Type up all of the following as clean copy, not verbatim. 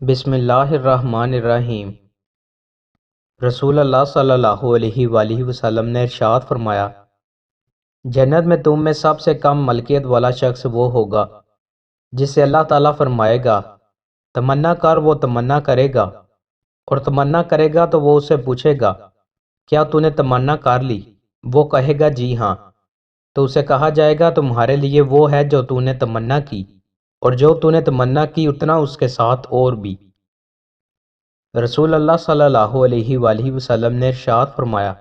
بسم اللہ الرحمن الرحیم۔ رسول اللہ صلی اللہ علیہ وآلہ وسلم نے ارشاد فرمایا، جنت میں تم میں سب سے کم ملکیت والا شخص وہ ہوگا جس سے اللہ تعالیٰ فرمائے گا تمنا کر، وہ تمنا کرے گا، اور تمنا کرے گا تو وہ اسے پوچھے گا کیا تو نے تمنا کر لی؟ وہ کہے گا جی ہاں، تو اسے کہا جائے گا تمہارے لیے وہ ہے جو تو نے تمنا کی، اور جو تو نے تمنا کی اتنا اس کے ساتھ اور بھی۔ رسول اللہ صلی اللہ علیہ وآلہ وسلم نے ارشاد فرمایا،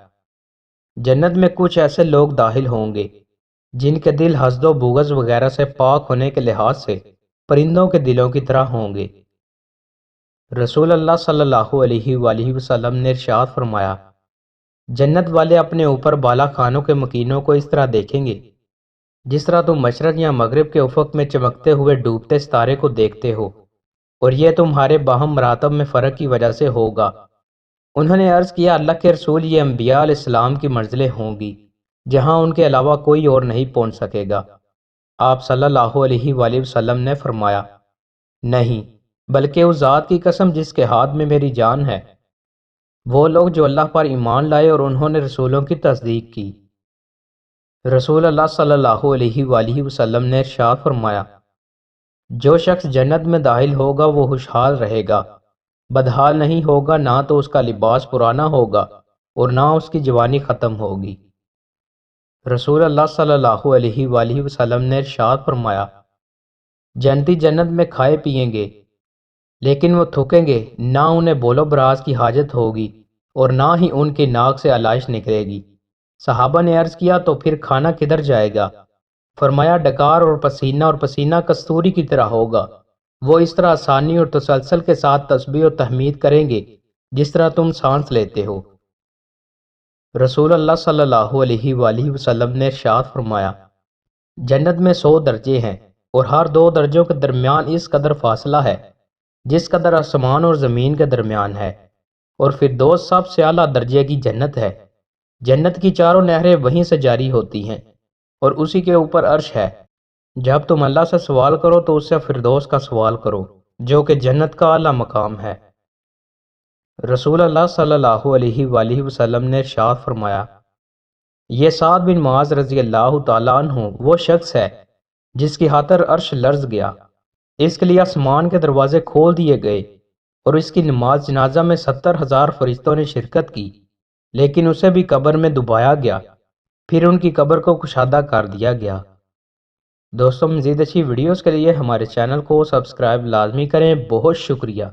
جنت میں کچھ ایسے لوگ داخل ہوں گے جن کے دل حسد و بغض وغیرہ سے پاک ہونے کے لحاظ سے پرندوں کے دلوں کی طرح ہوں گے۔ رسول اللہ صلی اللہ علیہ وآلہ وسلم نے ارشاد فرمایا، جنت والے اپنے اوپر بالا خانوں کے مکینوں کو اس طرح دیکھیں گے جس طرح تم مشرق یا مغرب کے افق میں چمکتے ہوئے ڈوبتے ستارے کو دیکھتے ہو، اور یہ تمہارے باہم مراتب میں فرق کی وجہ سے ہوگا۔ انہوں نے عرض کیا، اللہ کے رسول، یہ انبیاء علیہ السلام کی منزلیں ہوں گی جہاں ان کے علاوہ کوئی اور نہیں پہنچ سکے گا۔ آپ صلی اللہ علیہ وآلہ وسلم نے فرمایا، نہیں، بلکہ اس ذات کی قسم جس کے ہاتھ میں میری جان ہے، وہ لوگ جو اللہ پر ایمان لائے اور انہوں نے رسولوں کی تصدیق کی۔ رسول اللہ صلی اللہ علیہ وآلہ وسلم نے ارشاد فرمایا، جو شخص جنت میں داخل ہوگا وہ خوشحال رہے گا، بدحال نہیں ہوگا، نہ تو اس کا لباس پرانا ہوگا اور نہ اس کی جوانی ختم ہوگی۔ رسول اللہ صلی اللہ علیہ وآلہ وسلم نے ارشاد فرمایا، جنتی جنت میں کھائے پیئیں گے لیکن وہ تھکیں گے، نہ انہیں بول و براز کی حاجت ہوگی اور نہ ہی ان کی ناک سے علائش نکلے گی۔ صحابہ نے عرض کیا، تو پھر کھانا کدھر جائے گا؟ فرمایا، ڈکار اور پسینہ کستوری کی طرح ہوگا، وہ اس طرح آسانی اور تسلسل کے ساتھ تسبیح و تحمید کریں گے جس طرح تم سانس لیتے ہو۔ رسول اللہ صلی اللہ علیہ وآلہ وسلم نے ارشاد فرمایا، جنت میں 100 درجے ہیں اور ہر 2 درجوں کے درمیان اس قدر فاصلہ ہے جس قدر آسمان اور زمین کے درمیان ہے، اور فردوس سب سے اعلیٰ درجے کی جنت ہے۔ جنت کی چاروں نہریں وہیں سے جاری ہوتی ہیں اور اسی کے اوپر عرش ہے۔ جب تم اللہ سے سوال کرو تو اس سے فردوس کا سوال کرو جو کہ جنت کا اعلیٰ مقام ہے۔ رسول اللہ صلی اللہ علیہ وآلہ وسلم نے ارشاد فرمایا، یہ سعد بن معاذ رضی اللہ تعالیٰ عنہ وہ شخص ہے جس کی خاطر عرش لرز گیا، اس کے لیے آسمان کے دروازے کھول دیے گئے اور اس کی نماز جنازہ میں 70,000 فرشتوں نے شرکت کی، لیکن اسے بھی قبر میں دبایا گیا، پھر ان کی قبر کو کشادہ کر دیا گیا۔ دوستوں، مزید اچھی ویڈیوز کے لیے ہمارے چینل کو سبسکرائب لازمی کریں۔ بہت شکریہ۔